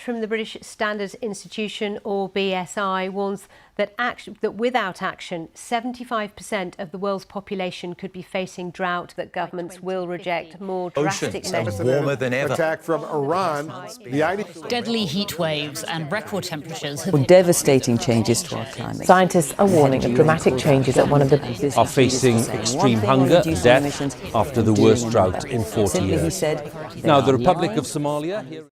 From the British Standards Institution, or BSI, warns that without action, 75% of the world's population could be facing drought, that governments will reject more drastic measures. Warmer than ever. Attack from Iran. Deadly heat waves and record temperatures have devastating changes to our climate. Scientists are warning of dramatic changes at one of the are facing extreme hunger, death after the worst drought in 40 years. Now, the Republic of Somalia.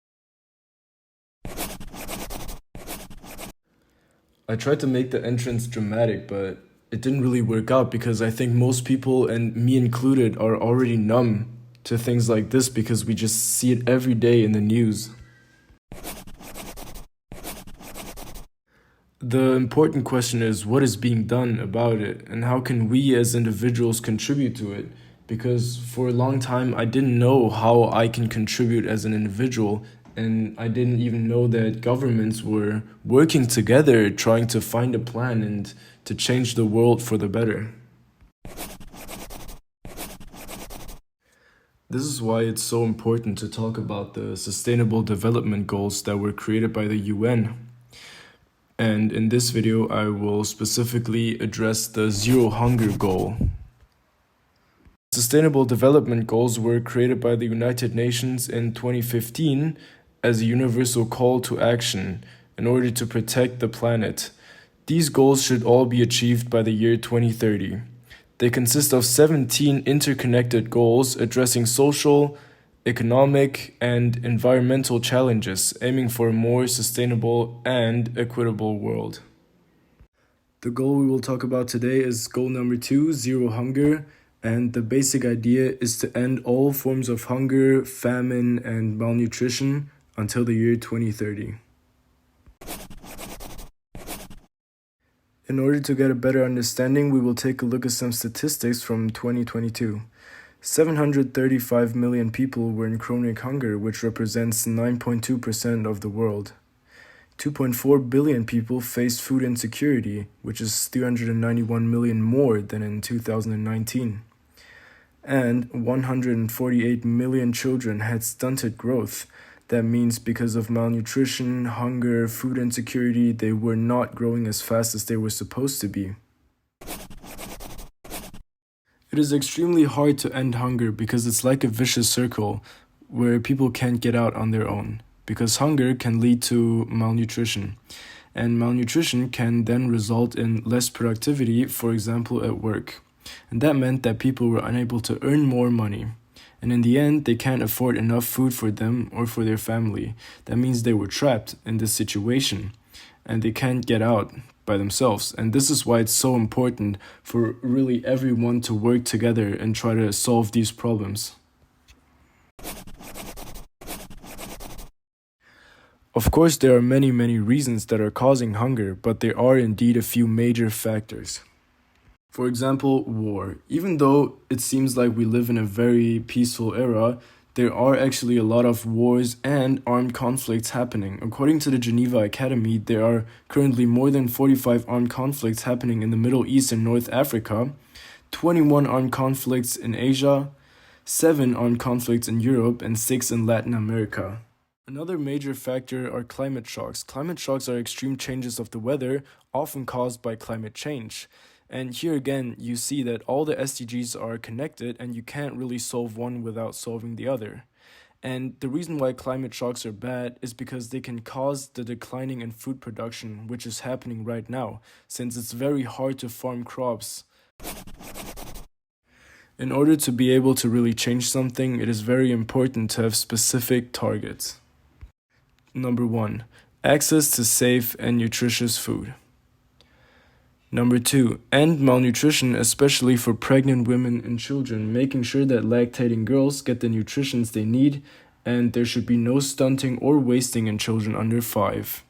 I tried to make the entrance dramatic, but it didn't really work out because I think most people, and me included, are already numb to things like this because we just see it every day in the news. The important question is, what is being done about it, and how can we as individuals contribute to it? Because for a long time I didn't know how I can contribute as an individual, and I didn't even know that governments were working together trying to find a plan and to change the world for the better. This is why it's so important to talk about the Sustainable Development Goals that were created by the UN. And in this video, I will specifically address the Zero Hunger Goal. Sustainable Development Goals were created by the United Nations in 2015 as a universal call to action in order to protect the planet. These goals should all be achieved by the year 2030. They consist of 17 interconnected goals addressing social, economic, and environmental challenges, aiming for a more sustainable and equitable world. The goal we will talk about today is goal number 2, Zero Hunger. And the basic idea is to end all forms of hunger, famine, and malnutrition until the year 2030. In order to get a better understanding, we will take a look at some statistics from 2022. 735 million people were in chronic hunger, which represents 9.2% of the world. 2.4 billion people faced food insecurity, which is 391 million more than in 2019. And 148 million children had stunted growth. That means because of malnutrition, hunger, food insecurity, they were not growing as fast as they were supposed to be. It is extremely hard to end hunger because it's like a vicious circle where people can't get out on their own, because hunger can lead to malnutrition, and malnutrition can then result in less productivity, for example at work. And that meant that people were unable to earn more money. And in the end, they can't afford enough food for them or for their family. That means they were trapped in this situation and they can't get out by themselves. And this is why it's so important for really everyone to work together and try to solve these problems. Of course, there are many reasons that are causing hunger, but there are indeed a few major factors. For example, war. Even though it seems like we live in a very peaceful era, there are actually a lot of wars and armed conflicts happening. According to the Geneva Academy, there are currently more than 45 armed conflicts happening in the Middle East and North Africa, 21 armed conflicts in Asia, 7 armed conflicts in Europe, and 6 in Latin America. Another major factor are climate shocks. Climate shocks are extreme changes of the weather, often caused by climate change. And here again, you see that all the SDGs are connected and you can't really solve one without solving the other. And the reason why climate shocks are bad is because they can cause the declining in food production, which is happening right now, since it's very hard to farm crops. In order to be able to really change something, it is very important to have specific targets. Number 1, access to safe and nutritious food. Number 2, end malnutrition, especially for pregnant women and children, making sure that lactating girls get the nutrition they need, and there should be no stunting or wasting in children under 5.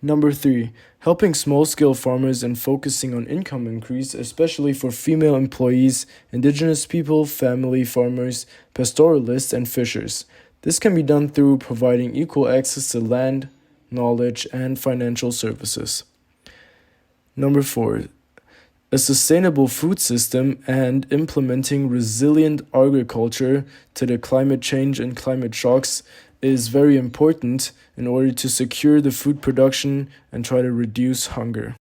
Number 3, helping small-scale farmers and focusing on income increase, especially for female employees, indigenous people, family farmers, pastoralists, and fishers. This can be done through providing equal access to land, knowledge, and financial services. Number 4, a sustainable food system and implementing resilient agriculture to the climate change and climate shocks is very important in order to secure the food production and try to reduce hunger.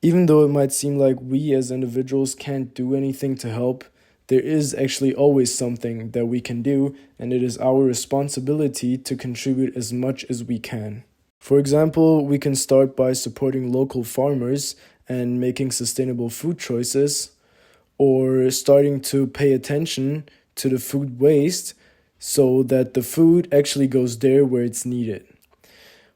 Even though it might seem like we as individuals can't do anything to help, there is actually always something that we can do, and it is our responsibility to contribute as much as we can. For example, we can start by supporting local farmers and making sustainable food choices, or starting to pay attention to the food waste so that the food actually goes there where it's needed.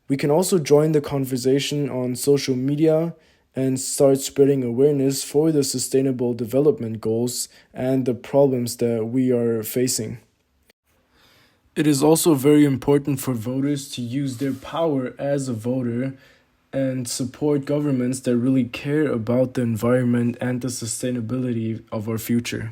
We can also join the conversation on social media and start spreading awareness for the Sustainable Development Goals and the problems that we are facing. It is also very important for voters to use their power as a voter and support governments that really care about the environment and the sustainability of our future.